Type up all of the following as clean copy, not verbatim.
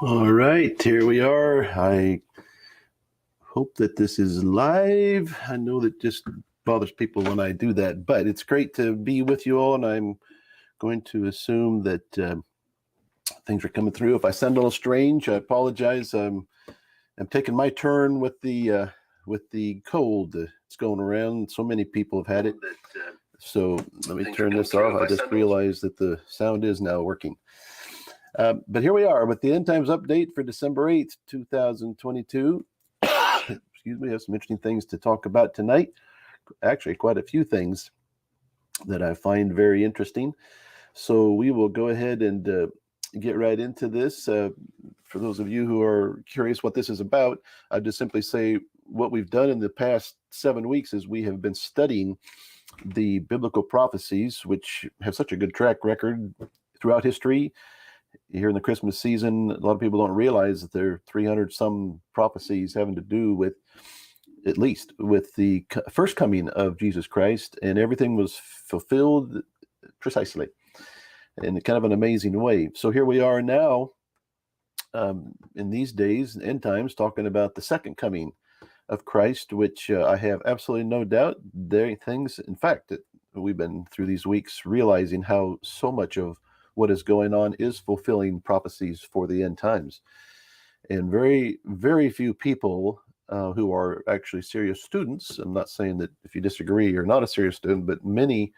All right, here we are. I hope that this is live. I know that just bothers people when I do that, but it's great to be with you all, and I'm going to assume that things are coming through. If I sound a little strange, I apologize. I'm taking my turn with the cold. It's going around. So many people have had it. So let me turn this off. I just realized that the sound is now working. But here we are with the End Times update for December 8th, 2022. Excuse me, I have some interesting things to talk about tonight. Actually, quite a few things that I find very interesting. So we will go ahead and get right into this. For those of you who are curious what this is about, I'd just simply say what we've done in the past 7 weeks is we have been studying the biblical prophecies, which have such a good track record throughout history. Here in the Christmas season, a lot of people don't realize that there are 300 some prophecies having to do with, at least, with the first coming of Jesus Christ, and everything was fulfilled precisely in kind of an amazing way. So here we are now in these days, end times, talking about the second coming of Christ, which I have absolutely no doubt there are things, in fact, that we've been through these weeks realizing how so much of what is going on is fulfilling prophecies for the end times. And very, very few people who are actually serious students, I'm not saying that if you disagree, you're not a serious student, but many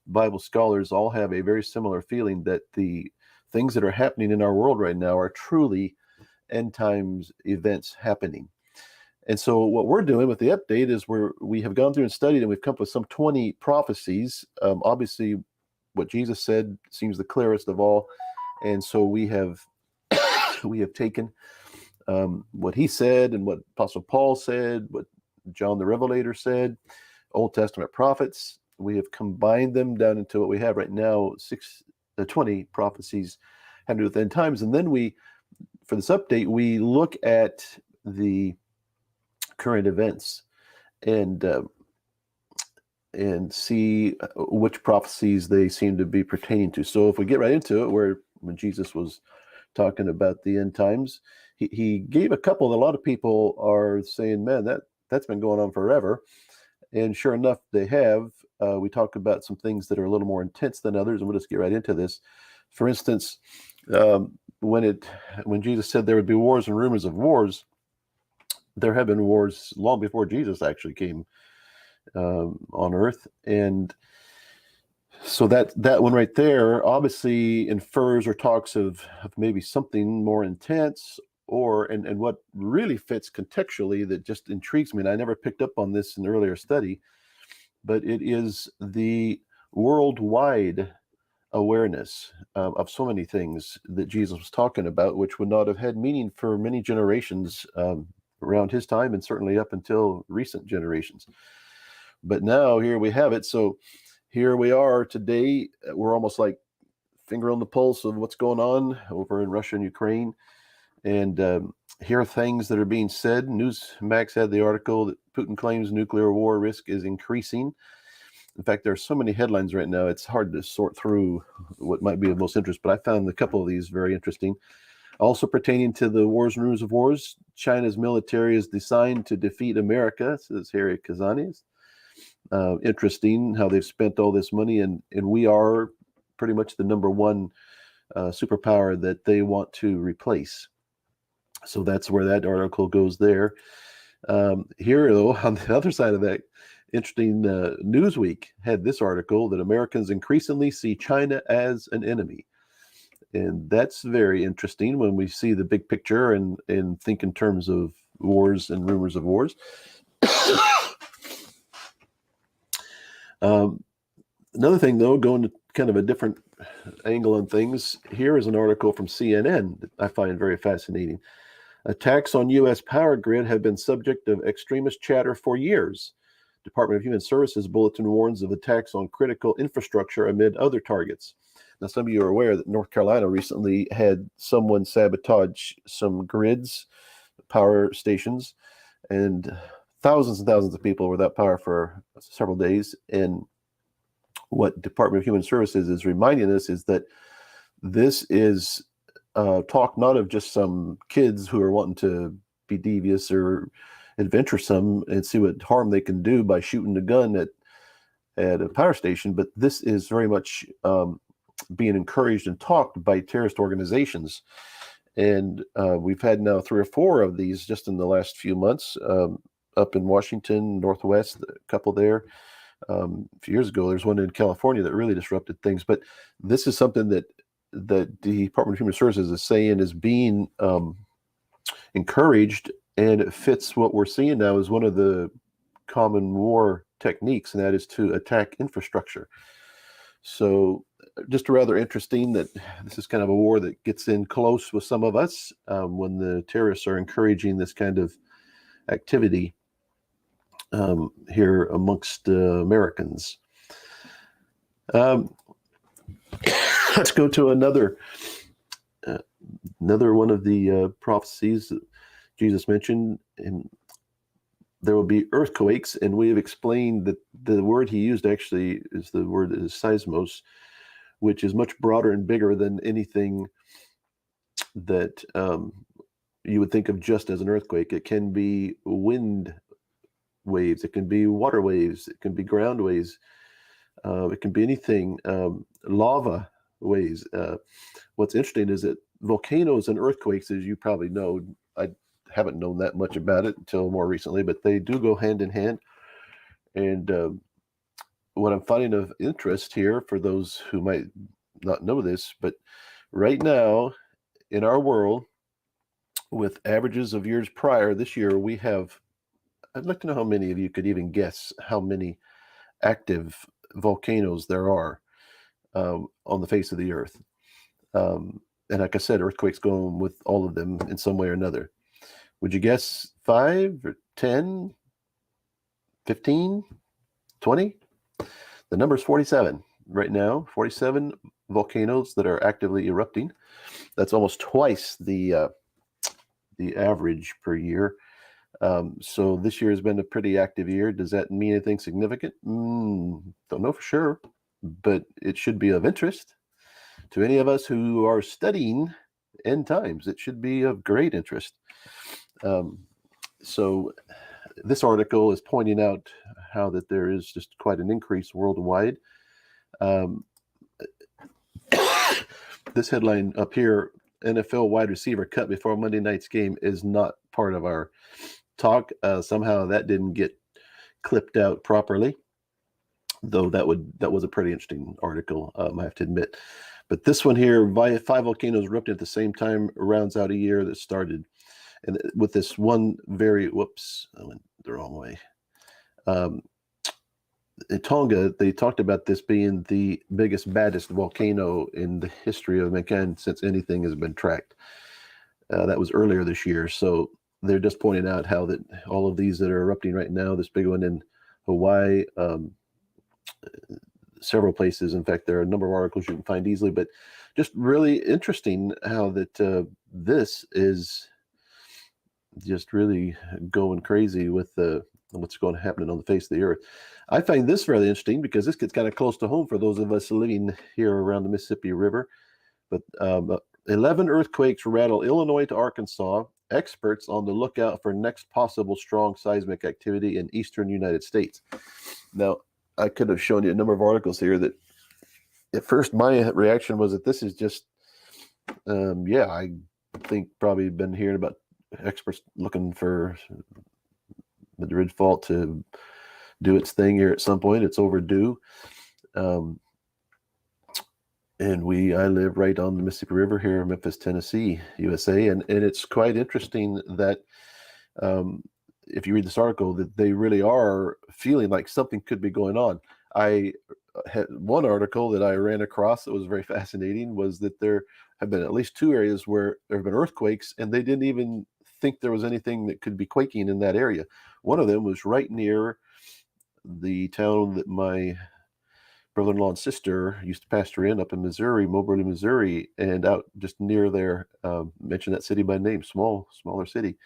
Bible scholars all have a very similar feeling that the things that are happening in our world right now are truly end times events happening. And so what we're doing with the update is we have gone through and studied, and we've come up with some 20 prophecies. Obviously, what Jesus said seems the clearest of all, and so we have taken what he said and what Apostle Paul said, what John the Revelator said, Old Testament prophets. We have combined them down into what we have right now, 20 prophecies having to do with end times, and then for this update, we look at the current events and see which prophecies they seem to be pertaining to. So if we get right into it, when Jesus was talking about the end times, he gave a couple that a lot of people are saying, man, that's been going on forever. And sure enough, they have. We talk about some things that are a little more intense than others, and we'll just get right into this. For instance, when Jesus said there would be wars and rumors of wars, there have been wars long before Jesus actually came on earth, and so that one right there obviously infers or talks of maybe something more intense, and what really fits contextually that just intrigues me, and I never picked up on this in an earlier study, but it is the worldwide awareness of so many things that Jesus was talking about, which would not have had meaning for many generations around his time, and certainly up until recent generations. But now here we have it. So here we are today. We're almost like finger on the pulse of what's going on over in Russia and Ukraine. And here are things that are being said. Newsmax had the article that Putin claims nuclear war risk is increasing. In fact, there are so many headlines right now, it's hard to sort through what might be of most interest, but I found a couple of these very interesting. Also pertaining to the wars and rumors of wars, China's military is designed to defeat America, says Harry Kazani. Interesting how they've spent all this money, and we are pretty much the number one superpower that they want to replace. So that's where that article goes there. Here, though, on the other side of that, interesting, Newsweek had this article that Americans increasingly see China as an enemy. And that's very interesting when we see the big picture and think in terms of wars and rumors of wars. Another thing, though, going to kind of a different angle on things, here is an article from CNN that I find very fascinating. Attacks on U.S. power grid have been subject of extremist chatter for years. Department of Human Services bulletin warns of attacks on critical infrastructure amid other targets. Now, some of you are aware that North Carolina recently had someone sabotage some grids, power stations, and thousands of people were without power for several days. And what Department of Human Services is reminding us is that this is talk not of just some kids who are wanting to be devious or adventuresome and see what harm they can do by shooting a gun at a power station, but this is very much being encouraged and talked by terrorist organizations. And we've had now 3 or 4 of these just in the last few months, up in Washington, Northwest, a couple there. A few years ago, there's one in California that really disrupted things. But this is something that the Department of Human Services is saying is being encouraged, and it fits what we're seeing now as one of the common war techniques, and that is to attack infrastructure. So just rather interesting that this is kind of a war that gets in close with some of us when the terrorists are encouraging this kind of activity here amongst Americans. Let's go to another one of the prophecies that Jesus mentioned. And there will be earthquakes, and we have explained that the word he used actually is the word is seismos, which is much broader and bigger than anything that you would think of just as an earthquake. It can be wind waves, it can be water waves, it can be ground waves, it can be anything, lava waves. What's interesting is that volcanoes and earthquakes, as you probably know, I haven't known that much about it until more recently, but they do go hand in hand. And what I'm finding of interest here for those who might not know this, but right now in our world, with averages of years prior, this year we have, I'd like to know how many of you could even guess how many active volcanoes there are on the face of the earth. And like I said, earthquakes go on with all of them in some way or another. Would you guess 5 or 10, 15, 20? The number is 47 right now, 47 volcanoes that are actively erupting. That's almost twice the average per year. So this year has been a pretty active year. Does that mean anything significant? Don't know for sure, but it should be of interest to any of us who are studying end times. It should be of great interest. So this article is pointing out how that there is just quite an increase worldwide. This headline up here, NFL wide receiver cut before Monday night's game, is not part of our talk. Somehow that didn't get clipped out properly, though that was a pretty interesting article, I have to admit. But this one here, 5 volcanoes erupted at the same time, rounds out a year that started. And with this one very, whoops, I went the wrong way. In Tonga, they talked about this being the biggest, baddest volcano in the history of mankind since anything has been tracked. That was earlier this year. So they're just pointing out how that all of these that are erupting right now, this big one in Hawaii, several places. In fact, there are a number of articles you can find easily, but just really interesting how that this is just really going crazy with what's going to happen on the face of the earth. I find this really interesting because this gets kind of close to home for those of us living here around the Mississippi River. But 11 earthquakes rattle Illinois to Arkansas. Experts on the lookout for next possible strong seismic activity in eastern United States. Now, I could have shown you a number of articles here that at first my reaction was that this is just, I think probably been hearing about experts looking for the Ridge Fault to do its thing here at some point. It's overdue. And I live right on the Mississippi River here in Memphis, Tennessee, USA. And it's quite interesting that if you read this article, that they really are feeling like something could be going on. I had one article that I ran across that was very fascinating, was that there have been at least 2 areas where there have been earthquakes, and they didn't even think there was anything that could be quaking in that area. One of them was right near the town that my brother-in-law and sister used to pastor in up in Missouri, Moberly, Missouri, and out just near there, mention that city by name, smaller city.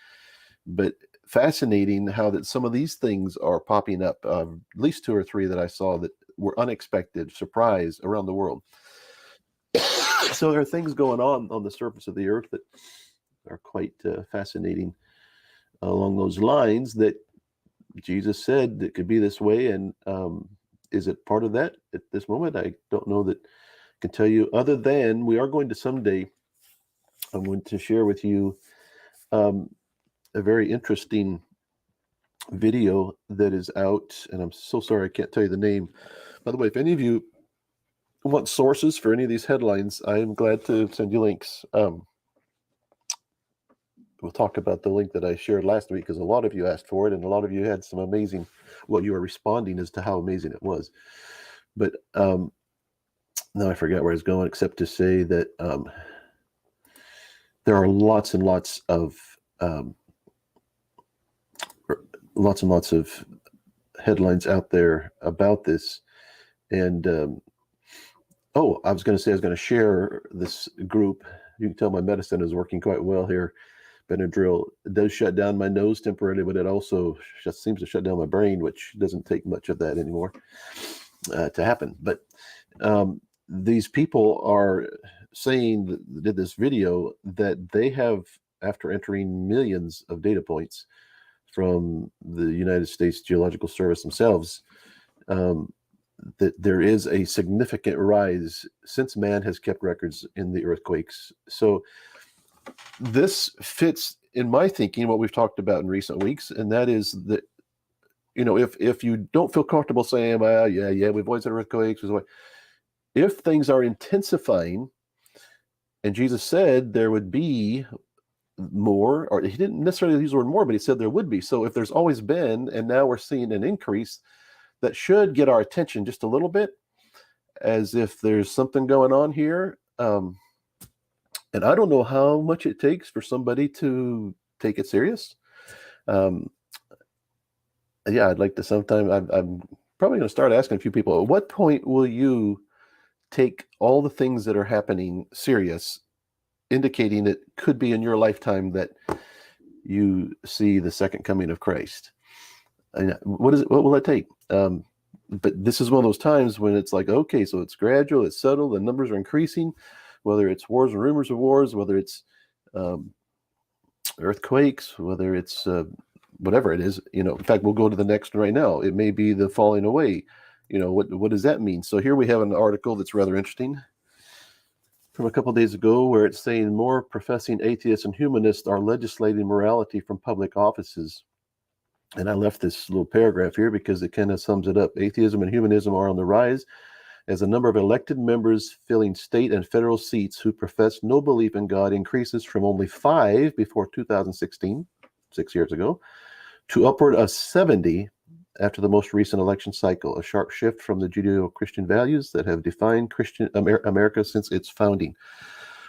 But fascinating how that some of these things are popping up, at least 2 or 3 that I saw that were unexpected, surprise around the world. So there are things going on the surface of the earth that are quite fascinating along those lines that Jesus said it could be this way. And is it part of that at this moment? I don't know that I can tell you, other than we are going to someday, I'm going to share with you a very interesting video that is out, and I'm so sorry I can't tell you the name. By the way, if any of you want sources for any of these headlines, I am glad to send you links. We'll talk about the link that I shared last week because a lot of you asked for it, and a lot of you had some amazing, well, you were responding as to how amazing it was. But now I forgot where I was going, except to say that there are lots and lots of headlines out there about this. And I was going to share this group. You can tell my medicine is working quite well here. Benadryl does shut down my nose temporarily, but it also just seems to shut down my brain, which doesn't take much of that anymore to happen. But these people are saying that did this video that they have, after entering millions of data points from the United States Geological Service themselves, that there is a significant rise since man has kept records in the earthquakes. So this fits in my thinking what we've talked about in recent weeks, and that is that, if you don't feel comfortable saying, well, yeah, we've always had earthquakes, if things are intensifying, and Jesus said there would be more, or he didn't necessarily use the word more, but he said there would be. So if there's always been, and now we're seeing an increase, that should get our attention just a little bit, as if there's something going on here. And I don't know how much it takes for somebody to take it serious. I'd like to sometime, I'm probably going to start asking a few people, at what point will you take all the things that are happening serious, indicating it could be in your lifetime that you see the second coming of Christ? And what will it take? But this is one of those times when it's like, okay, so it's gradual, it's subtle, the numbers are increasing, whether it's wars and rumors of wars, whether it's earthquakes, whether it's whatever it is. In fact, we'll go to the next right now. It may be the falling away. What does that mean? So here we have an article that's rather interesting from a couple of days ago, where it's saying more professing atheists and humanists are legislating morality from public offices. And I left this little paragraph here because it kind of sums it up. Atheism and humanism are on the rise as the number of elected members filling state and federal seats who profess no belief in God increases from only 5 before 2016, 6 years ago, to upward of 70 after the most recent election cycle, a sharp shift from the Judeo-Christian values that have defined America since its founding.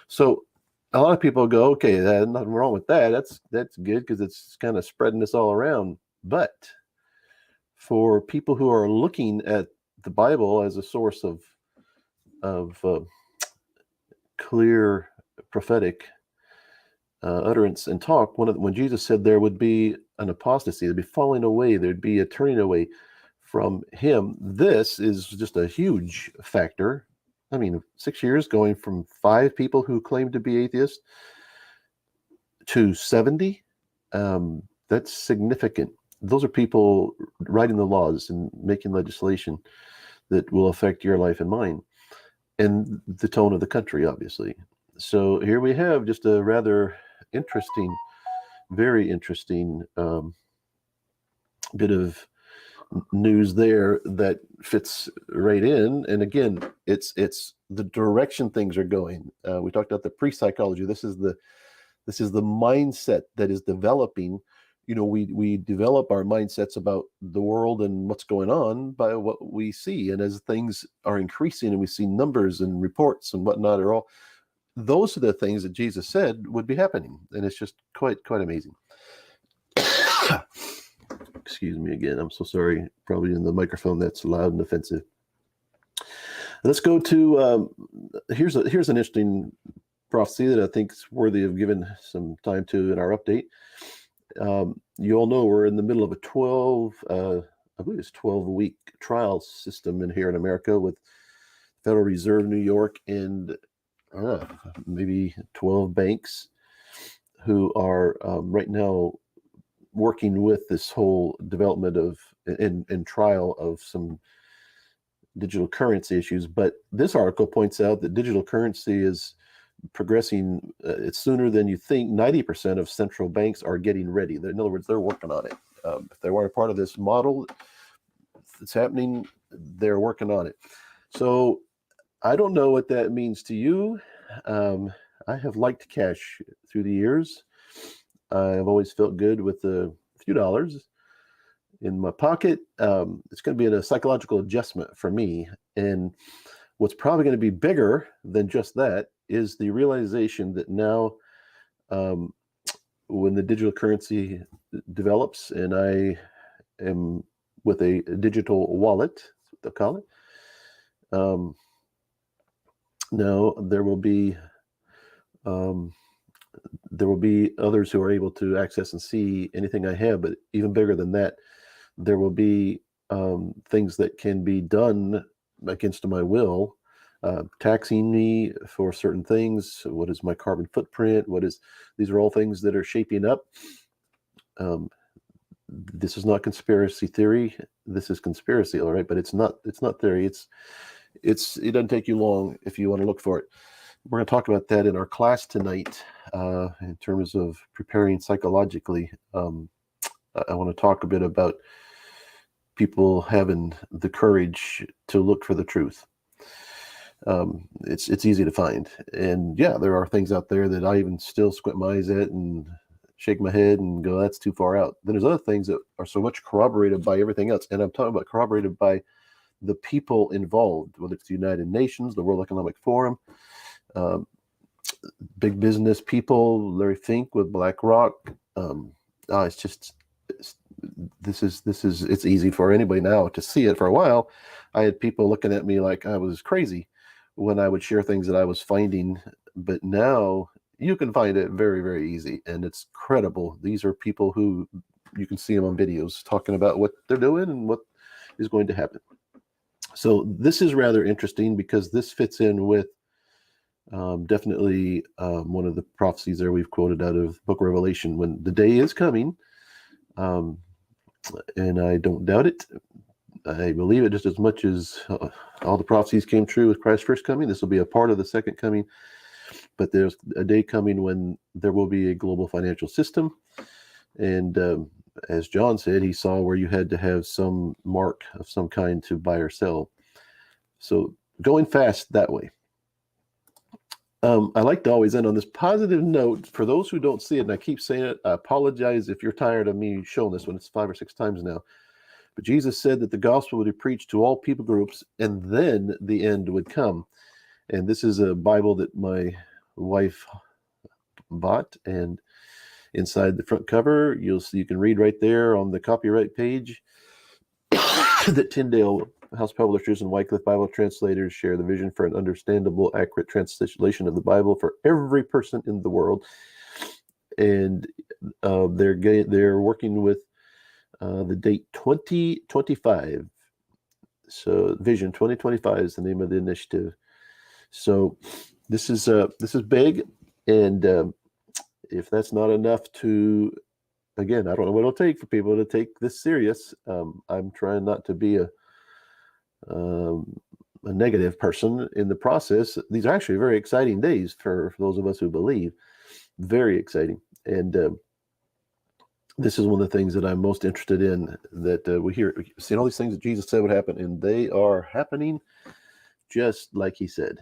So a lot of people go, okay, there's nothing wrong with that. That's good because it's kind of spreading this all around. But for people who are looking at the Bible as a source of clear prophetic utterance and talk, when Jesus said there would be an apostasy, there'd be falling away, there'd be a turning away from him, this is just a huge factor. I mean, 6 years going from 5 people who claim to be atheists to 70, that's significant. Those are people writing the laws and making legislation that will affect your life and mine, and the tone of the country, obviously. So here we have just a rather interesting, very interesting bit of news there that fits right in. And again, it's the direction things are going. We talked about the pre-psychology. This is the mindset that is developing. We develop our mindsets about the world and what's going on by what we see. And as things are increasing and we see numbers and reports and whatnot, those are the things that Jesus said would be happening. And it's just quite amazing. Excuse me again. I'm so sorry. Probably in the microphone that's loud and offensive. Let's go to, here's an interesting prophecy that I think is worthy of giving some time to in our update. You all know we're in the middle of a 12-week trial system in here in America with Federal Reserve New York and maybe 12 banks who are right now working with this whole development of and trial of some digital currency issues. But this article points out that digital currency is progressing it's sooner than you think. 90% of central banks are getting ready. In other words, they're working on it. If they weren't a part of this model, it's happening. They're working on it. So I don't know what that means to you. I have liked cash through the years. I've always felt good with a few dollars in my pocket. It's going to be a psychological adjustment for me. And what's probably going to be bigger than just that is the realization that now, when the digital currency develops and I am with a digital wallet, that's what they'll call it, now there will be others who are able to access and see anything I have. But even bigger than that, there will be things that can be done against my will, taxing me for certain things. What is my carbon footprint? These are all things that are shaping up. This is not conspiracy theory. This is conspiracy, all right, but it's not theory. It doesn't take you long if you want to look for it. We're going to talk about that in our class tonight, in terms of preparing psychologically. I want to talk a bit about people having the courage to look for the truth. It's easy to find. And yeah, there are things out there that I even still squint my eyes at and shake my head and go, that's too far out. Then there's other things that are so much corroborated by everything else. And I'm talking about corroborated by the people involved, whether it's the United Nations, the World Economic Forum, big business people, Larry Fink with BlackRock. It's easy for anybody now to see it. For a while, I had people looking at me like I was crazy when I would share things that I was finding. But now you can find it very, very easy, and it's credible. These are people who you can see them on videos talking about what they're doing and what is going to happen. So this is rather interesting because this fits in with definitely one of the prophecies there we've quoted out of the book of Revelation, when the day is coming, and I don't doubt it. I believe it just as much as all the prophecies came true with Christ's first coming. This will be a part of the second coming, but there's a day coming when there will be a global financial system. And as John said, he saw where you had to have some mark of some kind to buy or sell. So going fast that way. I like to always end on this positive note. For those who don't see it, and I keep saying it, I apologize if you're tired of me showing this one. It's 5 or 6 times now. But Jesus said that the gospel would be preached to all people groups, and then the end would come. And this is a Bible that my wife bought, and inside the front cover, you can read right there on the copyright page that Tyndale House Publishers and Wycliffe Bible Translators share the vision for an understandable, accurate translation of the Bible for every person in the world. And they're working with the date 2025. So Vision 2025 is the name of the initiative. So this is big, and if that's not enough to, again, I don't know what it'll take for people to take this serious. I'm trying not to be a negative person in the process. These are actually very exciting days for those of us who believe. Very exciting. And this is one of the things that I'm most interested in, that we see all these things that Jesus said would happen, and they are happening just like he said.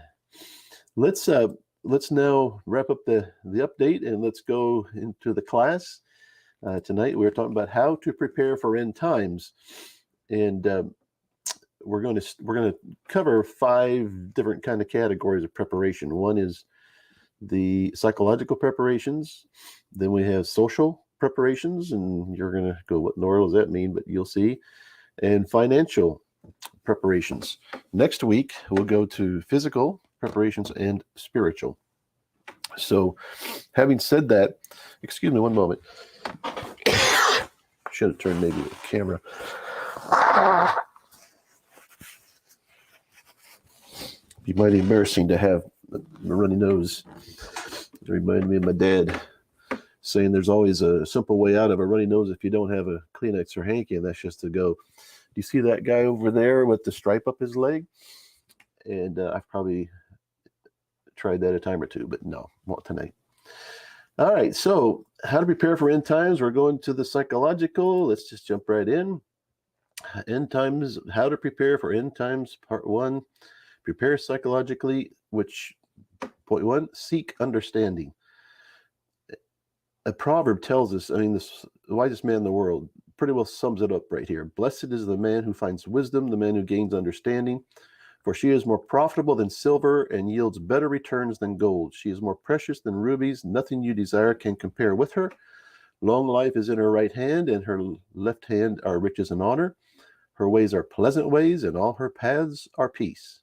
Let's now wrap up the update, and let's go into the class. Tonight we're talking about how to prepare for end times, and we're going to cover 5 different kind of categories of preparation. One is the psychological preparations. Then we have social preparations, and you're going to go, what in the world does that mean? But you'll see. And financial preparations. Next week we'll go to physical preparations and spiritual. So, having said that, excuse me one moment. Should have turned maybe the camera. Be mighty embarrassing to have runny nose. It reminded me of my dad saying there's always a simple way out of a runny nose if you don't have a Kleenex or hanky, and that's just to go. Do you see that guy over there with the stripe up his leg? And I've probably tried that a time or two, but no, not tonight. All right, so how to prepare for end times. We're going to the psychological. Let's just jump right in. End times, how to prepare for end times, part 1. Prepare psychologically, which, point 1, seek understanding. A proverb tells us, the wisest man in the world pretty well sums it up right here. Blessed is the man who finds wisdom, the man who gains understanding. For she is more profitable than silver and yields better returns than gold. She is more precious than rubies. Nothing you desire can compare with her. Long life is in her right hand, and her left hand are riches and honor. Her ways are pleasant ways, and all her paths are peace.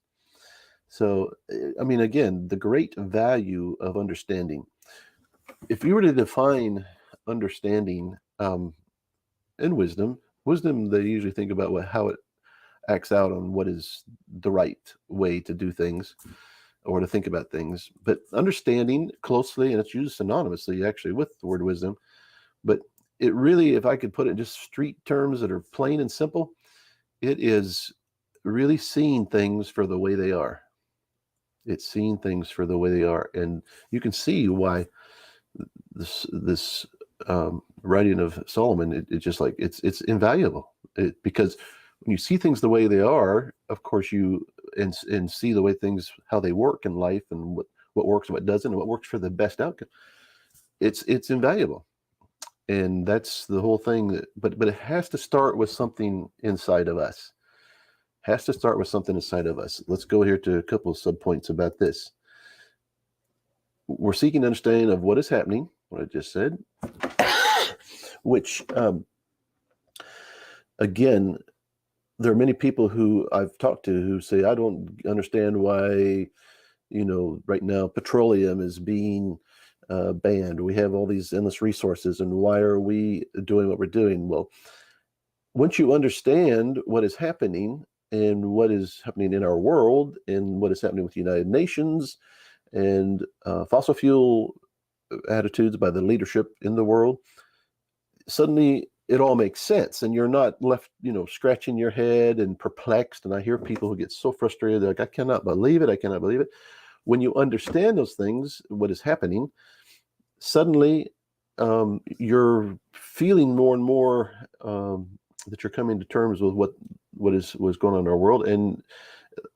So, again, the great value of understanding. If you were to define understanding and wisdom, they usually think about how it acts out on what is the right way to do things or to think about things. But understanding closely, and it's used synonymously actually with the word wisdom, but it really, if I could put it in just street terms that are plain and simple, it is really seeing things for the way they are. It's seeing things for the way they are. And you can see why this writing of Solomon, it's invaluable. Because when you see things the way they are, of course and see the way things, how they work in life, and what works and what doesn't, and what works for the best outcome, it's invaluable. And that's the whole thing. But it has to start with something inside of us. Let's go here to a couple of subpoints about this. We're seeking understanding of what is happening, what I just said, which, again, there are many people who I've talked to who say, I don't understand why, right now petroleum is being banned. We have all these endless resources, and why are we doing what we're doing? Well, once you understand what is happening and what is happening in our world and what is happening with the United Nations and fossil fuel attitudes by the leadership in the world, suddenly it all makes sense, and you're not left, scratching your head and perplexed. And I hear people who get so frustrated, they're like, I cannot believe it. When you understand those things, what is happening, suddenly you're feeling more and more that you're coming to terms with what's going on in our world, and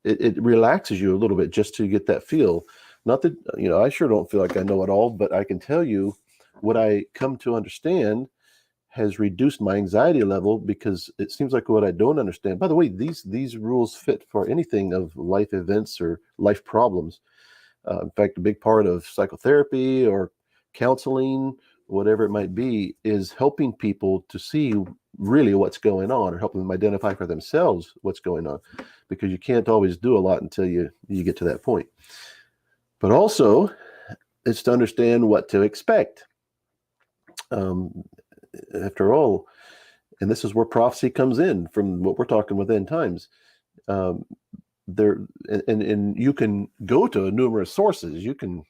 it relaxes you a little bit just to get that feel. Not that, I sure don't feel like I know it all, but I can tell you what I come to understand has reduced my anxiety level, because it seems like what I don't understand. By the way, these rules fit for anything of life events or life problems. In fact, a big part of psychotherapy or counseling, whatever it might be, is helping people to see really what's going on, or helping them identify for themselves what's going on, because you can't always do a lot until you get to that point. But also, it's to understand what to expect. After all, and this is where prophecy comes in from what we're talking with end times. There and you can go to numerous sources. You can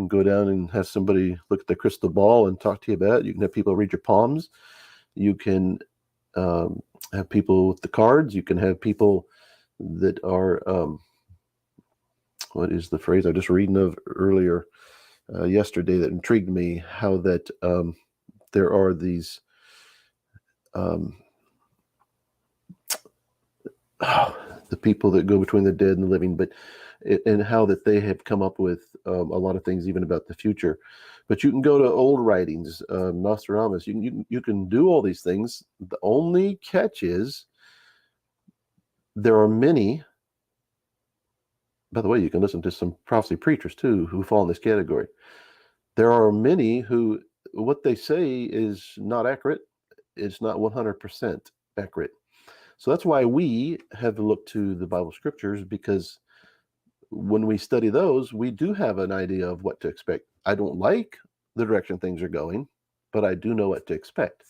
go down and have somebody look at the crystal ball and talk to you about it. You can have people read your palms. You can have people with the cards. You can have people that are what is the phrase I was just reading of earlier yesterday that intrigued me, how that there are these the people that go between the dead and the living, and how that they have come up with a lot of things even about the future. But you can go to old writings, Nostradamus. You can do all these things. The only catch is there are many. By the way, you can listen to some prophecy preachers too who fall in this category. There are many who what they say is not accurate. It's not 100% accurate. So that's why we have looked to the Bible scriptures, because when we study those, we do have an idea of what to expect. I don't like the direction things are going, but I do know what to expect.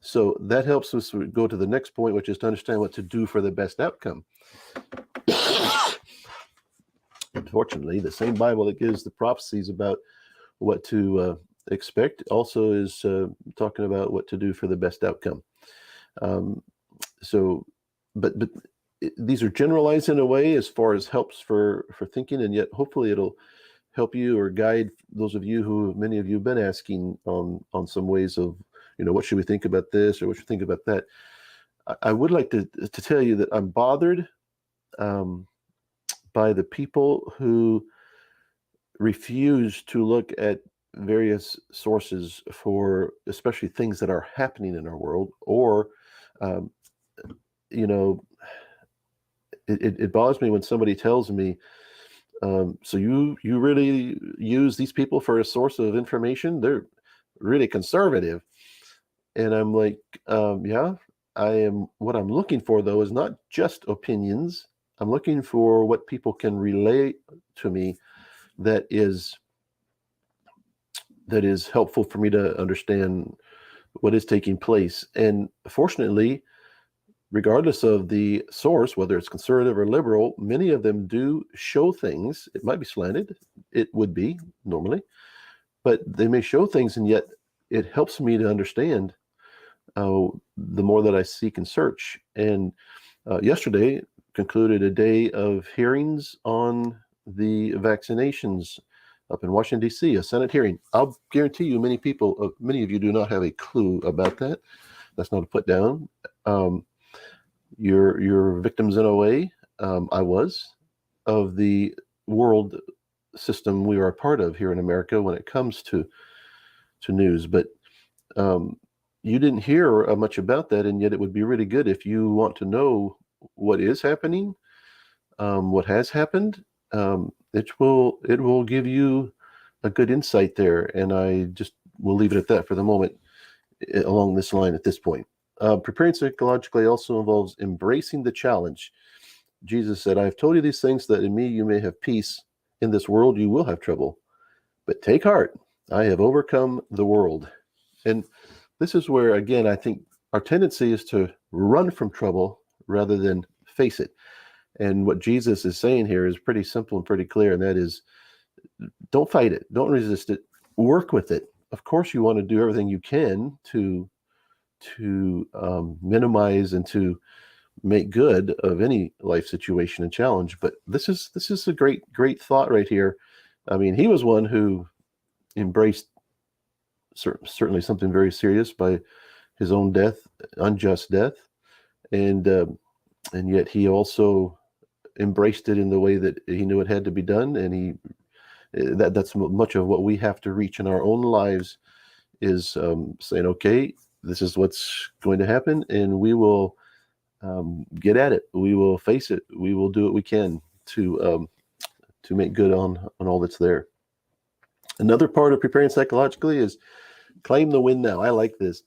So that helps us go to the next point, which is to understand what to do for the best outcome. Unfortunately, the same Bible that gives the prophecies about what to expect also is talking about what to do for the best outcome. So, but these are generalized in a way as far as helps for thinking, and yet hopefully it'll help you or guide those of you who many of you have been asking on some ways of, what should we think about this or what should we think about that. I would like to tell you that I'm bothered by the people who refuse to look at various sources for especially things that are happening in our world, or it bothers me when somebody tells me, so you really use these people for a source of information? They're really conservative. And I'm like, yeah, I am. What I'm looking for, though, is not just opinions. I'm looking for what people can relay to me that is helpful for me to understand what is taking place. And fortunately, regardless of the source, whether it's conservative or liberal, many of them do show things. It might be slanted. It would be normally, but they may show things, and yet it helps me to understand the more that I seek and search. And yesterday concluded a day of hearings on the vaccinations up in Washington, D.C., a Senate hearing. I'll guarantee you many of you do not have a clue about that. That's not a put down. You're victims in a way, I was, of the world system we are a part of here in America when it comes to news. But you didn't hear much about that, and yet it would be really good if you want to know what is happening, what has happened. It will give you a good insight there, and I just will leave it at that for the moment along this line at this point. Preparing psychologically also involves embracing the challenge. Jesus said, "I have told you these things that in me you may have peace. In this world you will have trouble, but take heart, I have overcome the world." And this is where, again, I think our tendency is to run from trouble rather than face it. And what Jesus is saying here is pretty simple and pretty clear, and that is, don't fight it, don't resist it, work with it. Of course, you want to do everything you can to minimize and to make good of any life situation and challenge. But this is a great thought right here. I mean, he was one who embraced certainly something very serious by his own death, unjust death, and yet he also embraced it in the way that he knew it had to be done. And that's much of what we have to reach in our own lives, is saying, okay, this is what's going to happen, and we will get at it. We will face it. We will do what we can to make good on all that's there. Another part of preparing psychologically is claim the win now. I like this.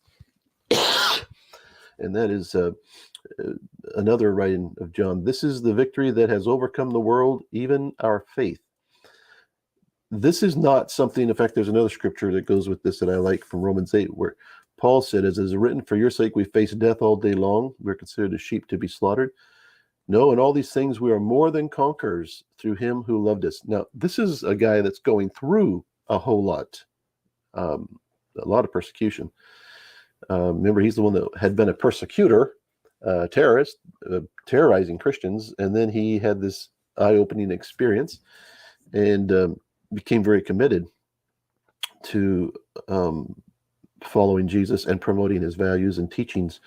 And that is another writing of John. This is the victory that has overcome the world, even our faith. This is not something, in fact, there's another scripture that goes with this that I like from Romans 8, where Paul said, as is written, for your sake we face death all day long. We're considered as sheep to be slaughtered. No, in all these things we are more than conquerors through him who loved us. Now, this is a guy that's going through a whole lot of persecution. Remember, he's the one that had been a persecutor, terrorist, terrorizing Christians, and then he had this eye-opening experience and became very committed to following Jesus and promoting his values and teachings,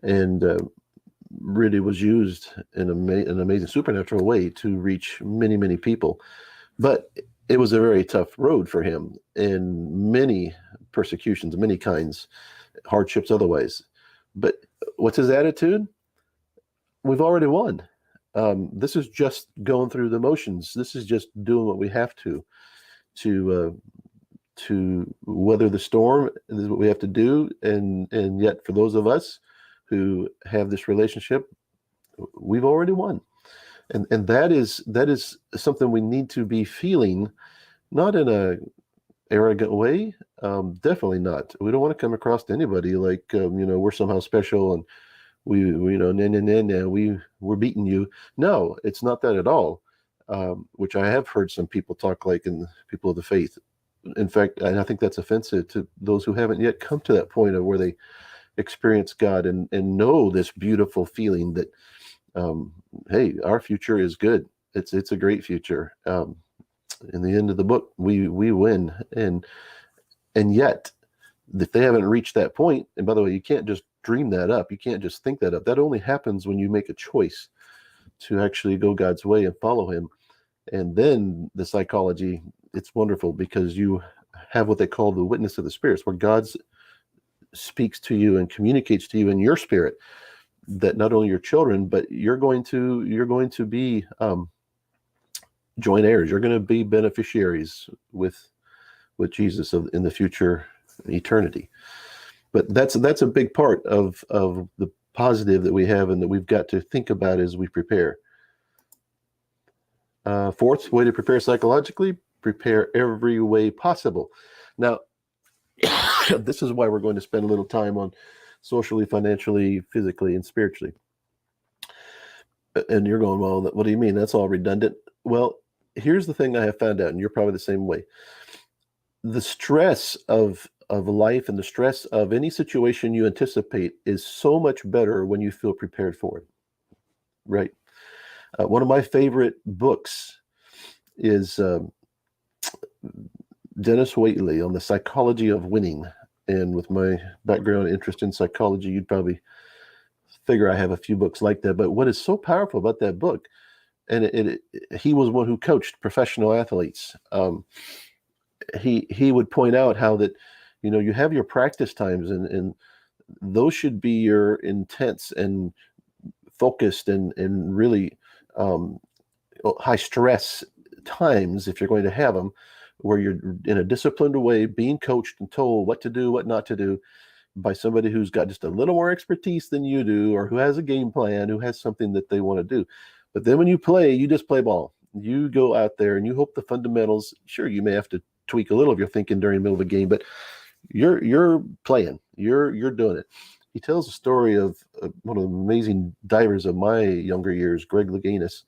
and really was used in an amazing supernatural way to reach many, many people. But it was a very tough road for him, and many persecutions of many kinds, hardships otherwise. But what's his attitude? We've already won. This is just going through the motions. This is just doing what we have to weather the storm. This is what we have to do. And yet for those of us who have this relationship, we've already won. And that is something we need to be feeling, not in a arrogant way. Definitely not. We don't want to come across to anybody like, we're somehow special and we're beating you. No, it's not that at all. which I have heard some people talk like in people of the faith. In fact, and I think that's offensive to those who haven't yet come to that point of where they experience God and know this beautiful feeling that, hey, our future is good. It's a great future. In the end of the book, we win, and yet, if they haven't reached that point, and by the way, you can't just dream that up. You can't just think that up. That only happens when you make a choice to actually go God's way and follow Him. And then the psychology, it's wonderful because you have what they call the witness of the spirits, where God speaks to you and communicates to you in your spirit that not only your children, but you're going to be joint heirs. You're going to be beneficiaries with Jesus in the future eternity. But that's a big part of the positive that we have and that we've got to think about as we prepare. Fourth way to prepare psychologically, prepare every way possible. Now, this is why we're going to spend a little time on socially, financially, physically, and spiritually. And you're going, well, what do you mean? That's all redundant. Well, here's the thing I have found out, and you're probably the same way. The stress of life and the stress of any situation you anticipate is so much better when you feel prepared for it, right? One of my favorite books is Dennis Waitley on the psychology of winning. And with my background interest in psychology, you'd probably figure I have a few books like that. But what is so powerful about that book, and he was one who coached professional athletes. He would point out how that, you have your practice times and those should be your intense and focused and really high stress times, if you're going to have them, where you're in a disciplined way being coached and told what to do, what not to do by somebody who's got just a little more expertise than you do, or who has a game plan, who has something that they want to do. But then when you play, you just play ball. You go out there and you hope the fundamentals, sure, you may have to tweak a little of your thinking during the middle of a game, but you're playing, you're doing it. He tells a story of one of the amazing divers of my younger years, Greg Louganis,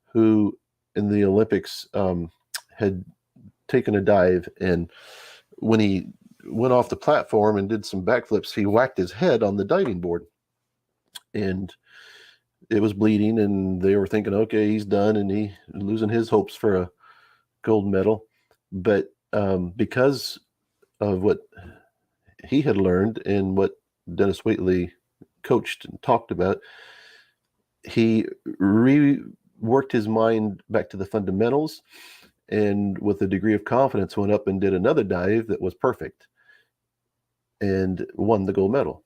who in the Olympics had taken a dive, and when he went off the platform and did some backflips, he whacked his head on the diving board, and it was bleeding, and they were thinking, okay, he's done, and he losing his hopes for a gold medal. But because of what he had learned and what Dennis Waitley coached and talked about, he reworked his mind back to the fundamentals, and with a degree of confidence went up and did another dive that was perfect and won the gold medal.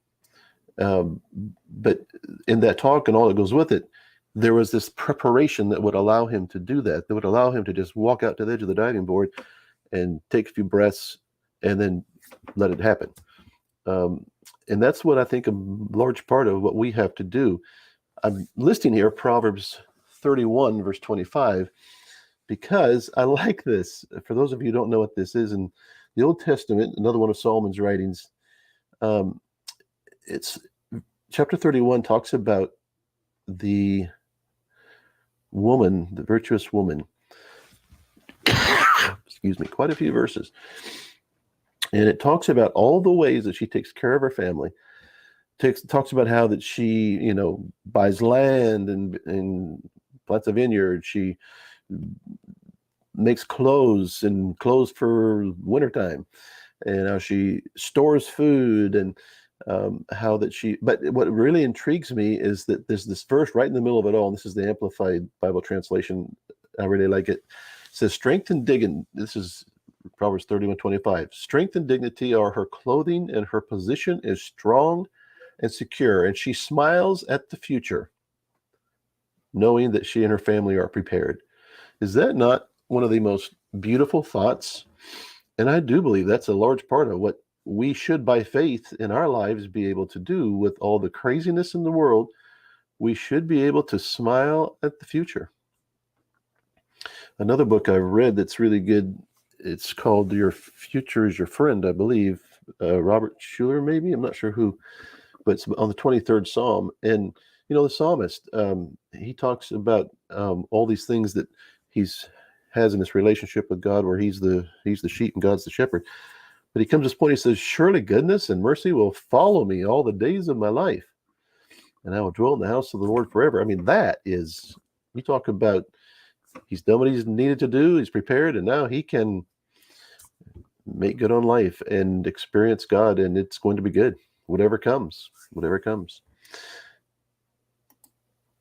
But in that talk and all that goes with it, there was this preparation that would allow him to do that would allow him to just walk out to the edge of the diving board and take a few breaths and then let it happen. And that's what I think a large part of what we have to do. I'm listing here Proverbs 31, verse 25, because I like this. For those of you who don't know what this is, in the Old Testament, another one of Solomon's writings, it's chapter 31 talks about the woman, the virtuous woman. Excuse me, quite a few verses. And it talks about all the ways that she takes care of her family. Talks about how that she, buys land and plants a vineyard. She makes clothes for wintertime, and how she stores food, and how that but what really intrigues me is that there's this verse right in the middle of it all, and this is the Amplified Bible translation. I really like it. It says, strength and dignity, this is Proverbs 31:25. Strength and dignity are her clothing, and her position is strong and secure, and she smiles at the future, knowing that she and her family are prepared. Is that not one of the most beautiful thoughts? And I do believe that's a large part of what we should, by faith in our lives, be able to do with all the craziness in the world. We should be able to smile at the future. Another book I've read that's really good, it's called Your Future is Your Friend, I believe. Robert Schuller, maybe, I'm not sure who, but it's on the 23rd Psalm. And, the psalmist, he talks about all these things that has in this relationship with God, where he's the sheep and God's the shepherd. But he comes to this point, he says, surely goodness and mercy will follow me all the days of my life, and I will dwell in the house of the Lord forever. I mean, that is, you talk about, he's done what he's needed to do, he's prepared, and now he can make good on life and experience God, and it's going to be good, whatever comes.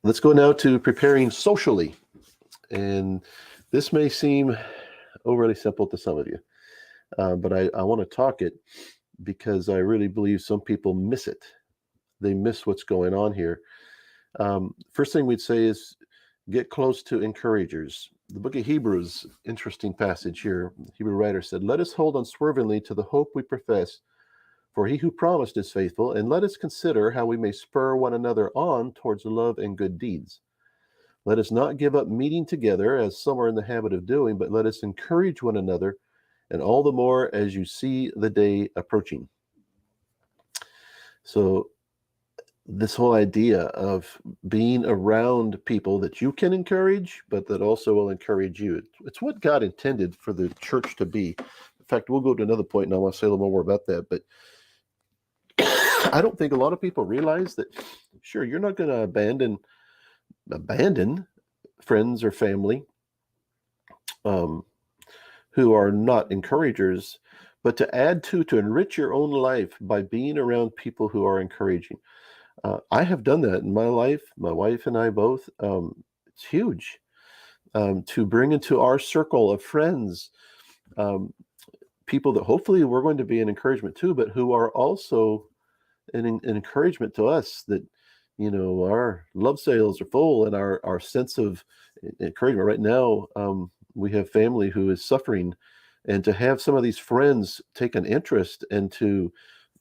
Let's go now to preparing socially. And this may seem overly simple to some of you, but I want to talk it because I really believe some people miss it. They miss what's going on here. First thing we'd say is get close to encouragers. The book of Hebrews, interesting passage here. The Hebrew writer said, let us hold unswervingly to the hope we profess, for he who promised is faithful, and let us consider how we may spur one another on towards love and good deeds. Let us not give up meeting together, as some are in the habit of doing, but let us encourage one another, and all the more as you see the day approaching. So this whole idea of being around people that you can encourage, but that also will encourage you. It's what God intended for the church to be. In fact, we'll go to another point, and I want to say a little more about that, but I don't think a lot of people realize that, sure, you're not going to abandon friends or family who are not encouragers, but to add to enrich your own life by being around people who are encouraging. I have done that in my life, my wife and I both. It's huge to bring into our circle of friends people that hopefully we're going to be an encouragement to, but who are also an encouragement to us, that, you know, our love sails are full and our sense of encouragement. Right now, we have family who is suffering, and to have some of these friends take an interest and to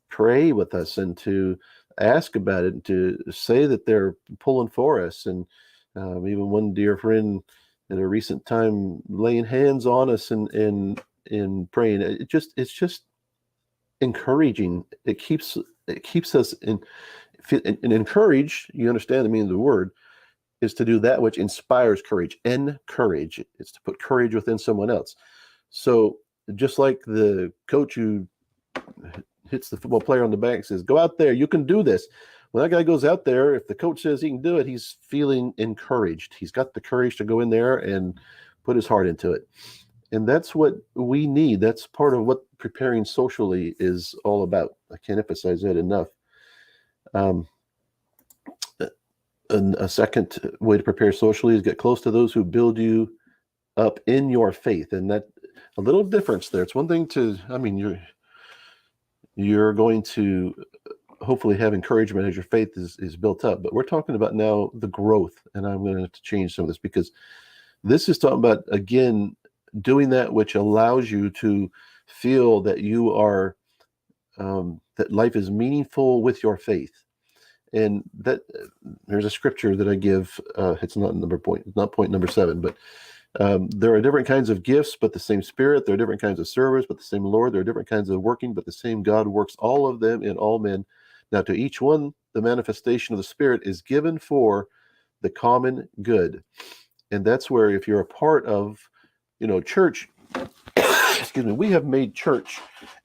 pray with us and to ask about it and to say that they're pulling for us. And even one dear friend in a recent time laying hands on us and praying. It's just encouraging. It keeps us in, and encourage, you understand the meaning of the word, is to do that which inspires courage. Encourage. It's to put courage within someone else. So just like the coach who hits the football player on the back, says, go out there, you can do this. When that guy goes out there, if the coach says he can do it, he's feeling encouraged. He's got the courage to go in there and put his heart into it. And that's what we need. That's part of what preparing socially is all about. I can't emphasize that enough. And a second way to prepare socially is get close to those who build you up in your faith. And that, a little difference there. It's one thing to, I mean, you're going to hopefully have encouragement as your faith is built up. But we're talking about now the growth. And I'm going to have to change some of this, because this is talking about, again, doing that which allows you to feel that you are, that life is meaningful with your faith. And that there's a scripture that I give. It's not point number 7, but there are different kinds of gifts, but the same Spirit. There are different kinds of service, but the same Lord. There are different kinds of working, but the same God works all of them in all men. Now to each one, the manifestation of the Spirit is given for the common good. And that's where, if you're a part of, church, excuse me, we have made church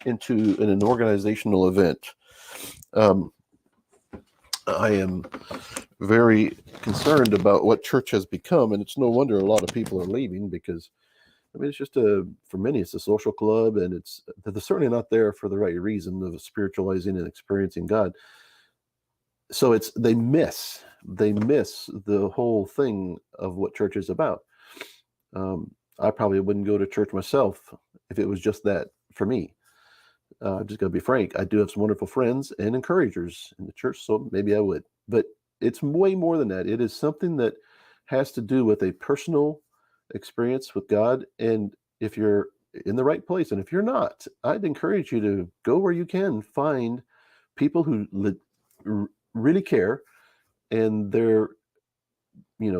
into an organizational event. I am very concerned about what church has become, and it's no wonder a lot of people are leaving, because, it's just for many, it's a social club, and they're certainly not there for the right reason of spiritualizing and experiencing God. So they miss the whole thing of what church is about. I probably wouldn't go to church myself if it was just that for me. I'm just going to be frank. I do have some wonderful friends and encouragers in the church, so maybe I would. But it's way more than that. It is something that has to do with a personal experience with God. And if you're in the right place, and if you're not, I'd encourage you to go where you can find people who really care, and they're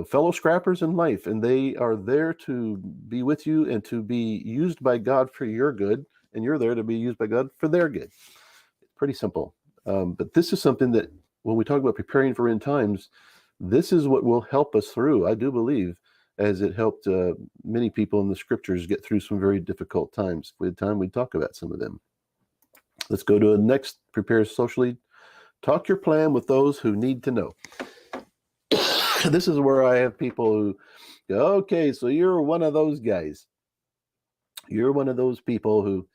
fellow scrappers in life, and they are there to be with you and to be used by God for your good, and you're there to be used by God for their good. It's pretty simple. But this is something that, when we talk about preparing for end times, this is what will help us through, I do believe, as it helped many people in the scriptures get through some very difficult times. If we had time, we'd talk about some of them. Let's go to the next. Prepare socially. Talk your plan with those who need to know. This is where I have people who go, okay, so you're one of those guys. You're one of those people who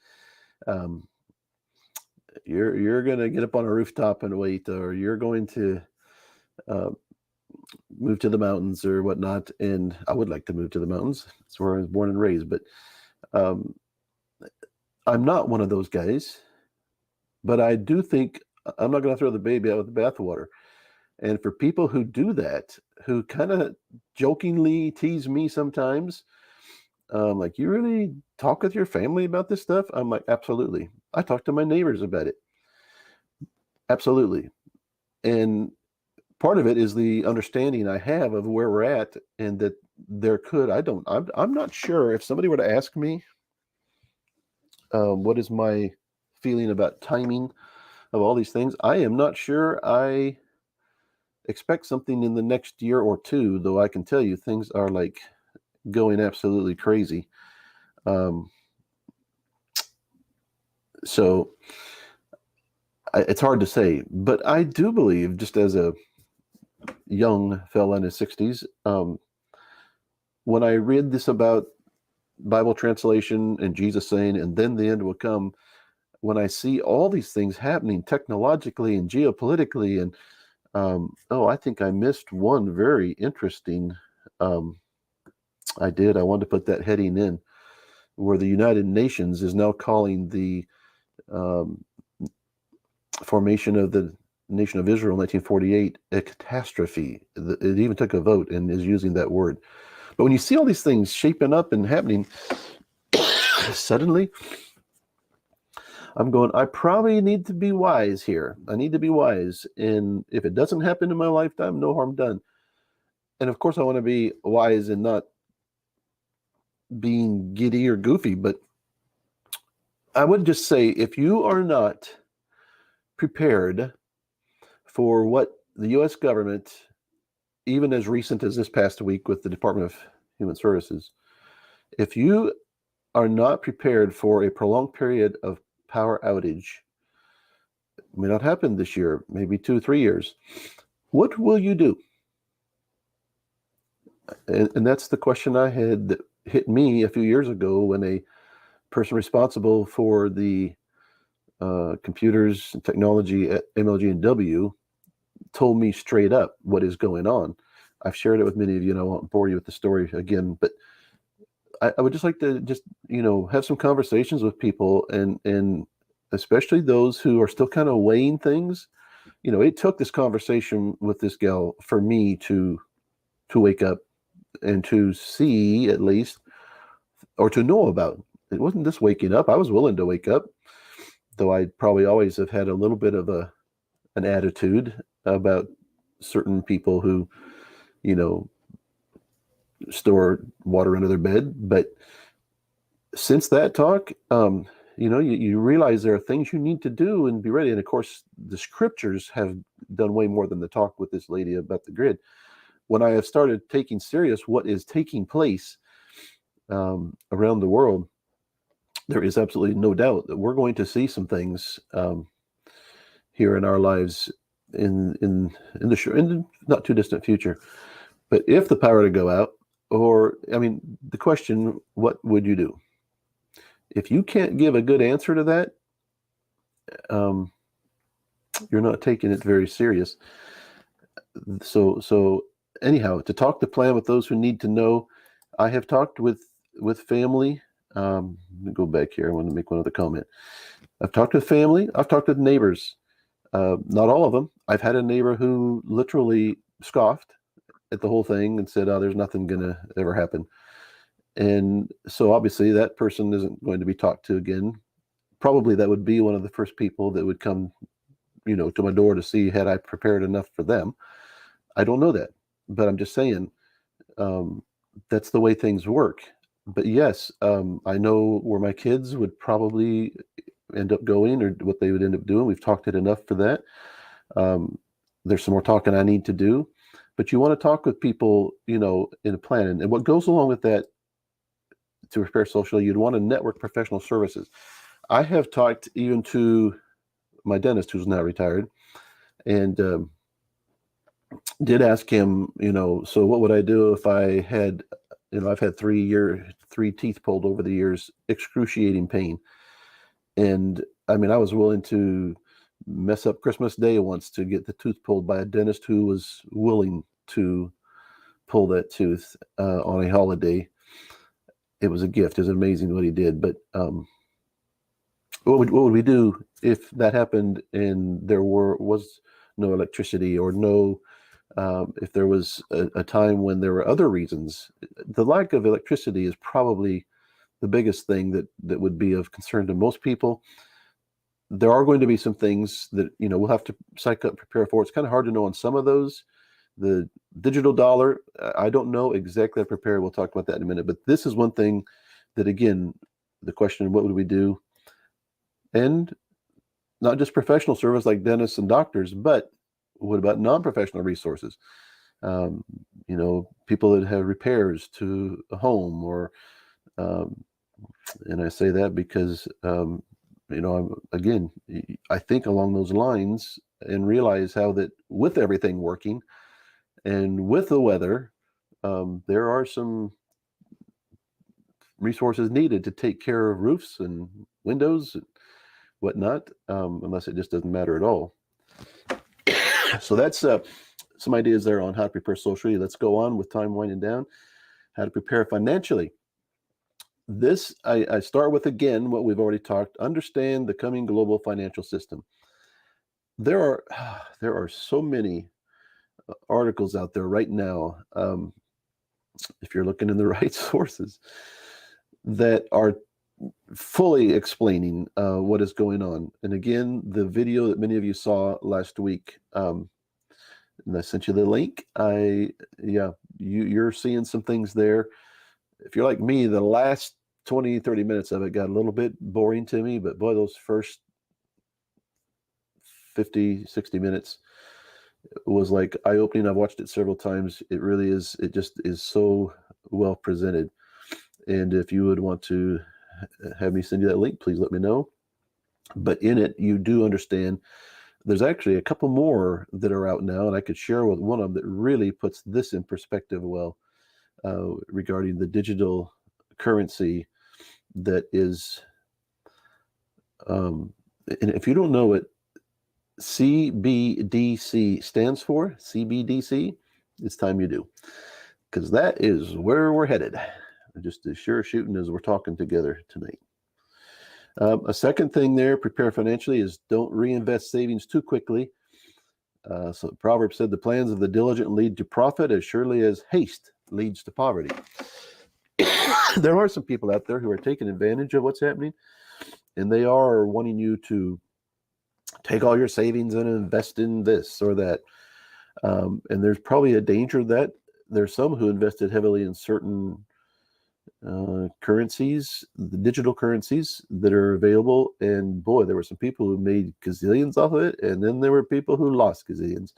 you're going to get up on a rooftop and wait, or you're going to move to the mountains or whatnot. And I would like to move to the mountains. That's where I was born and raised. But I'm not one of those guys. But I do think I'm not going to throw the baby out with the bathwater. And for people who do that, who kind of jokingly tease me sometimes, like, you really talk with your family about this stuff? I'm like, absolutely. I talk to my neighbors about it. Absolutely. And part of it is the understanding I have of where we're at, and that I'm not sure if somebody were to ask me, what is my feeling about timing of all these things? I am not sure I expect something in the next year or two, though I can tell you things are like going absolutely crazy. So it's hard to say, but I do believe, just as a young fella in his 60s, when I read this about Bible translation and Jesus saying, and then the end will come, when I see all these things happening technologically and geopolitically, and I think I missed one very interesting. I wanted to put that heading in, where the United Nations is now calling the formation of the Nation of Israel in 1948 a catastrophe. It even took a vote and is using that word. But when you see all these things shaping up and happening, suddenly I'm going, I probably need to be wise here. I need to be wise. And if it doesn't happen in my lifetime, no harm done. And of course, I want to be wise and not being giddy or goofy. But I would just say, if you are not prepared for what the U.S. government, even as recent as this past week with the Department of Human Services, if you are not prepared for a prolonged period of power outage, it may not happen this year, maybe 2-3 years, what will you do? And that's the question I had that hit me a few years ago, when a person responsible for the computers and technology at MLG&W told me straight up what is going on. I've shared it with many of you, and I won't bore you with the story again, but I would just like to have some conversations with people, and especially those who are still kind of weighing things. It took this conversation with this gal for me to wake up and to see, at least, or to know about. It wasn't just waking up. I was willing to wake up, though I probably always have had a little bit of an attitude about certain people who, store water under their bed. But since that talk, you realize there are things you need to do and be ready. And of course, the scriptures have done way more than the talk with this lady about the grid. When I have started taking serious what is taking place around the world, there is absolutely no doubt that we're going to see some things here in our lives in the not too distant future. But if the power to go out, the question, what would you do? If you can't give a good answer to that, you're not taking it very serious. So anyhow, to talk the plan with those who need to know, I have talked with family. Let me go back here. I want to make one other comment. I've talked with family. I've talked with neighbors. Not all of them. I've had a neighbor who literally scoffed at the whole thing and said, "Oh, there's nothing going to ever happen." And so obviously that person isn't going to be talked to again. Probably that would be one of the first people that would come, to my door to see had I prepared enough for them. I don't know that, but I'm just saying that's the way things work. But yes, I know where my kids would probably end up going, or what they would end up doing. We've talked it enough for that. There's some more talking I need to do. But you want to talk with people, in a plan. And what goes along with that to prepare socially, you'd want to network professional services. I have talked even to my dentist, who's now retired, and did ask him, so what would I do if I had, I've had 3 teeth pulled over the years, excruciating pain. And I mean, I was willing to mess up Christmas Day once to get the tooth pulled by a dentist who was willing to pull that tooth on a holiday. It was a gift. It was amazing what he did. But what would we do if that happened and there was no electricity, or no, if there was a time when there were other reasons? The lack of electricity is probably the biggest thing that would be of concern to most people. There are going to be some things that, we'll have to psych up, prepare for. It's kind of hard to know on some of those. The digital dollar, I don't know exactly how to prepare. We'll talk about that in a minute. But this is one thing that, again, the question, what would we do? And not just professional service like dentists and doctors, but what about non-professional resources? People that have repairs to a home, or, and I say that because, again, I think along those lines and realize how that with everything working and with the weather, there are some resources needed to take care of roofs and windows and whatnot, unless it just doesn't matter at all. So that's some ideas there on how to prepare socially. Let's go on with time winding down. How to prepare financially. This, I start with, again, what we've already talked. Understand the coming global financial system. There are so many articles out there right now, if you're looking in the right sources, that are fully explaining what is going on. And again, the video that many of you saw last week, and I sent you the link. You're seeing some things there. If you're like me, the last 20, 30 minutes of it got a little bit boring to me, but boy, those first 50, 60 minutes was like eye-opening. I've watched it several times. It really is. It just is so well presented. And if you would want to have me send you that link, please let me know. But in it, you do understand there's actually a couple more that are out now, and I could share with one of them that really puts this in perspective well, regarding the digital currency that is, and if you don't know what CBDC stands for, CBDC, it's time you do, because that is where we're headed. Just as sure shooting as we're talking together tonight. A second thing there, prepare financially, is don't reinvest savings too quickly. So the proverb said, the plans of the diligent lead to profit as surely as haste leads to poverty. There are some people out there who are taking advantage of what's happening, and they are wanting you to take all your savings and invest in this or that. And there's probably a danger that there's some who invested heavily in certain currencies, the digital currencies that are available, and boy, there were some people who made gazillions off of it, and then there were people who lost gazillions.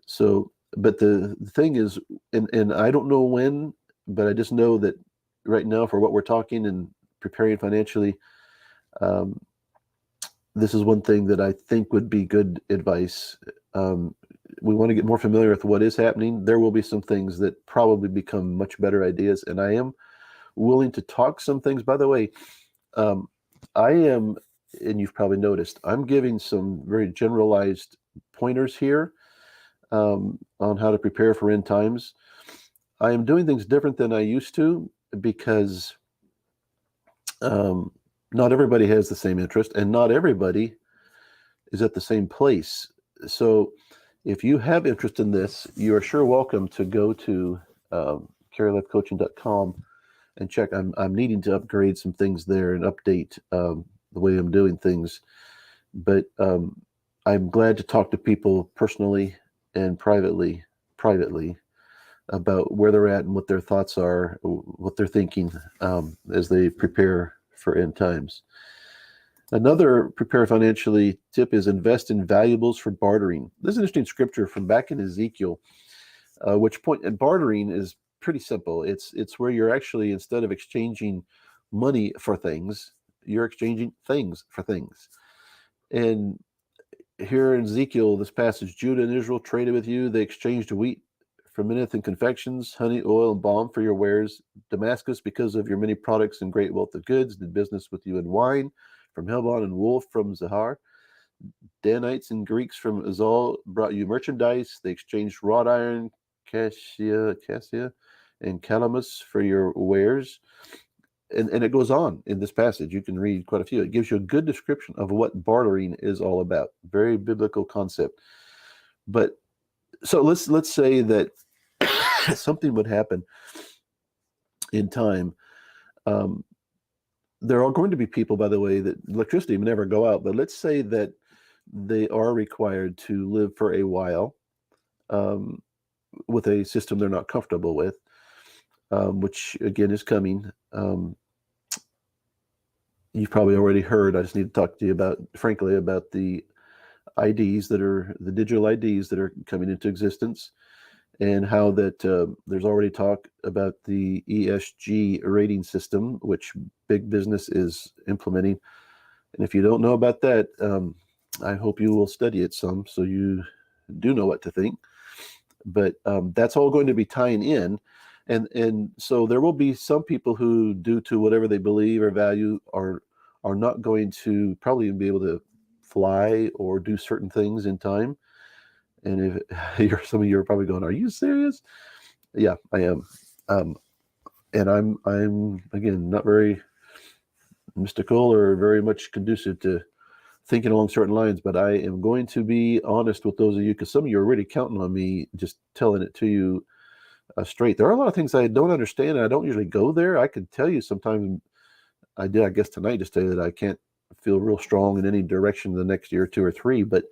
So, but the thing is, and I don't know when, but I just know that right now, for what we're talking and preparing financially, this is one thing that I think would be good advice. We want to get more familiar with what is happening. There will be some things that probably become much better ideas, and I am willing to talk some things. By the way, I am, and you've probably noticed, I'm giving some very generalized pointers here on how to prepare for end times. I am doing things different than I used to because not everybody has the same interest, and not everybody is at the same place. So if you have interest in this, you are sure welcome to go to CaryLifeCoaching.com and check. I'm needing to upgrade some things there and update the way I'm doing things. But I'm glad to talk to people personally and privately about where they're at and what their thoughts are, what they're thinking as they prepare for end times. Another prepare financially tip is invest in valuables for bartering. This is an interesting scripture from back in Ezekiel. which point and bartering is pretty simple. It's where you're actually, instead of exchanging money for things, you're exchanging things for things. And here in Ezekiel, this passage, Judah and Israel traded with you. They exchanged wheat for minnith and confections, honey, oil, and balm for your wares. Damascus, because of your many products and great wealth of goods, did business with you in wine from Helbon and wool from Zahar. Danites and Greeks from Azal brought you merchandise. They exchanged wrought iron, cassia, and calamus for your wares. And it goes on in this passage. You can read quite a few. It gives you a good description of what bartering is all about. Very biblical concept. But so let's say that something would happen in time. There are going to be people, by the way, that electricity may never go out, but let's say that they are required to live for a while with a system they're not comfortable with, which again is coming. You've probably already heard. I just need to talk to you frankly, about the IDs the digital IDs that are coming into existence, and how that there's already talk about the ESG rating system, which big business is implementing. And if you don't know about that, I hope you will study it some so you do know what to think. But that's all going to be tying in. And so there will be some people who, due to whatever they believe or value, are not going to probably even be able to fly or do certain things in time. And if some of you are probably going, "Are you serious?" Yeah, I am. And I'm again not very mystical or very much conducive to thinking along certain lines, but I am going to be honest with those of you, because some of you are really counting on me just telling it to you straight. There are a lot of things I don't understand, and I don't usually go there. I could tell you sometimes. I did, I guess, tonight, just tell you that I can't feel real strong in any direction the next year, 2 or 3, but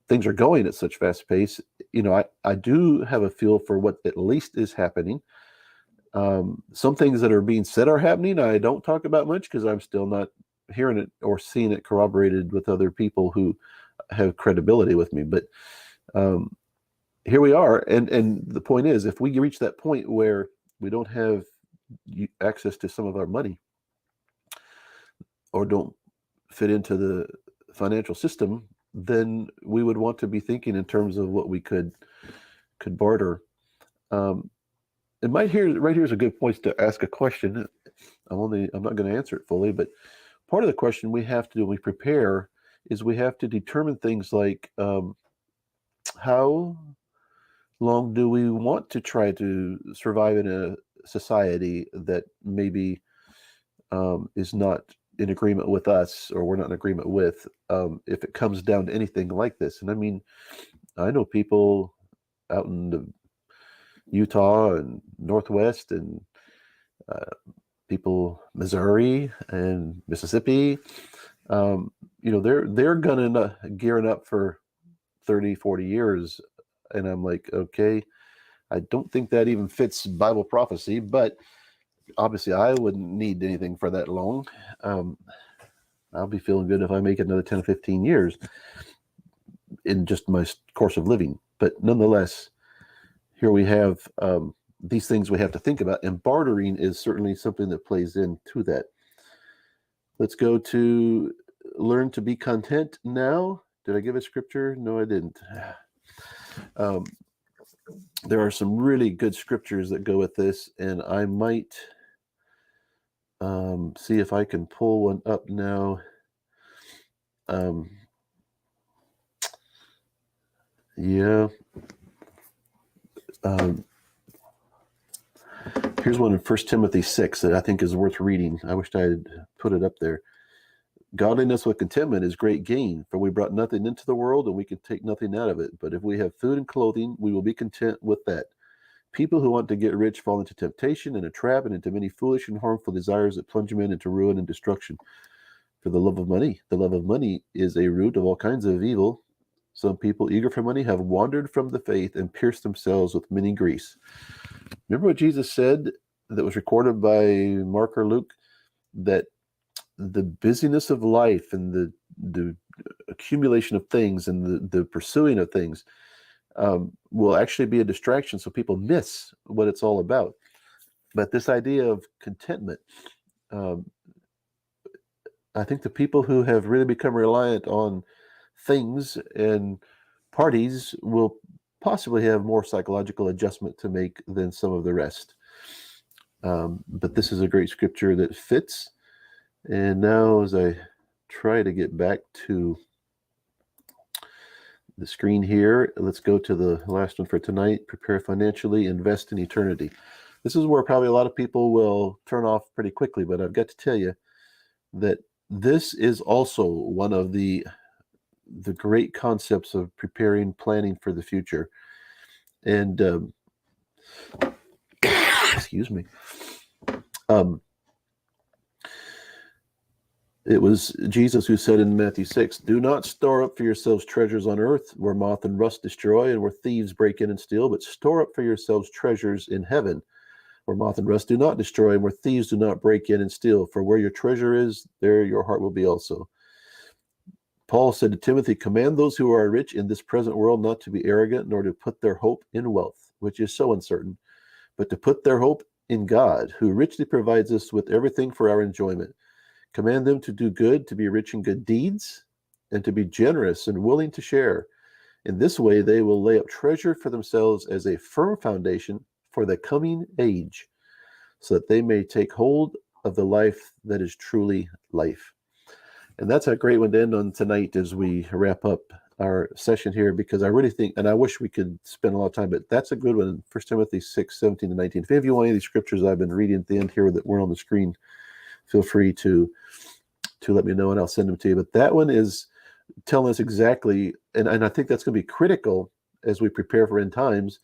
things are going at such fast pace. I do have a feel for what at least is happening. Some things that are being said are happening. I don't talk about much because I'm still not hearing it or seeing it corroborated with other people who have credibility with me. But here we are. And the point is, if we reach that point where we don't have access to some of our money or don't fit into the financial system, then we would want to be thinking in terms of what we could barter. And right here is a good point to ask a question. I'm not going to answer it fully, but part of the question we have to do when we prepare is we have to determine things like how long do we want to try to survive in a society that maybe is not in agreement with us, or we're not in agreement with, if it comes down to anything like this. And I mean, I know people out in the Utah and Northwest, and people Missouri and Mississippi. They're gunning, gearing up for 30, 40 years, and I'm like, okay, I don't think that even fits Bible prophecy, but obviously I wouldn't need anything for that long. I'll be feeling good if I make it another 10 or 15 years in just my course of living. But nonetheless, here we have these things we have to think about, and bartering is certainly something that plays into that. Let's go to learn to be content now. Did I give a scripture? No, I didn't. There are some really good scriptures that go with this, and I might see if I can pull one up now. Here's one in 1 Timothy 6 that I think is worth reading. I wished I had put it up there. Godliness with contentment is great gain, for we brought nothing into the world, and we can take nothing out of it. But if we have food and clothing, we will be content with that. People who want to get rich fall into temptation and a trap, and into many foolish and harmful desires that plunge men into ruin and destruction. For the love of money is a root of all kinds of evil. Some people eager for money have wandered from the faith and pierced themselves with many griefs. Remember what Jesus said that was recorded by Mark or Luke, that the busyness of life and the accumulation of things and the pursuing of things will actually be a distraction, so people miss what it's all about. But this idea of contentment, I think the people who have really become reliant on things and parties will possibly have more psychological adjustment to make than some of the rest. But this is a great scripture that fits. And now, as I try to get back to the screen here, let's go to the last one for tonight. Prepare financially, invest in eternity. This is where probably a lot of people will turn off pretty quickly, but I've got to tell you that this is also one of the great concepts of preparing, planning for the future. And excuse me. It was Jesus who said in Matthew 6, "Do not store up for yourselves treasures on earth, where moth and rust destroy, and where thieves break in and steal, but store up for yourselves treasures in heaven, where moth and rust do not destroy, and where thieves do not break in and steal. For where your treasure is, there your heart will be also." Paul said to Timothy, "Command those who are rich in this present world not to be arrogant, nor to put their hope in wealth, which is so uncertain, but to put their hope in God, who richly provides us with everything for our enjoyment. Command them to do good, to be rich in good deeds, and to be generous and willing to share. In this way, they will lay up treasure for themselves as a firm foundation for the coming age, so that they may take hold of the life that is truly life." And that's a great one to end on tonight as we wrap up our session here, because I really think, and I wish we could spend a lot of time, but that's a good one. 1 Timothy 6, 17 to 19. If any of you want any of these scriptures I've been reading at the end here that weren't on the screen, feel free to let me know and I'll send them to you. But that one is telling us exactly, and I think that's going to be critical as we prepare for end times,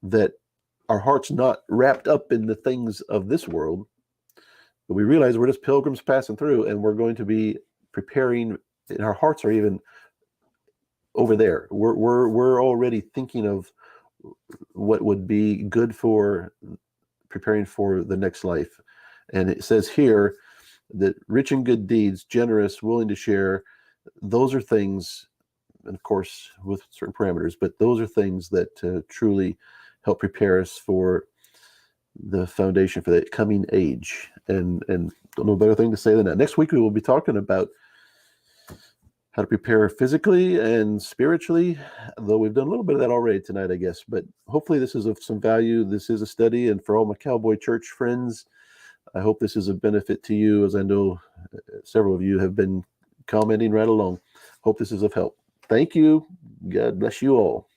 that our heart's not wrapped up in the things of this world, but we realize we're just pilgrims passing through, and we're going to be preparing, and our hearts are even over there. We're already thinking of what would be good for preparing for the next life. And it says here that rich in good deeds, generous, willing to share, those are things, and of course with certain parameters, but those are things that truly help prepare us for the foundation for that coming age. And don't know a better thing to say than that. Next week we will be talking about how to prepare physically and spiritually, though we've done a little bit of that already tonight, I guess. But hopefully this is of some value. This is a study, and for all my Cowboy Church friends, I hope this is a benefit to you, as I know several of you have been commenting right along. Hope this is of help. Thank you. God bless you all.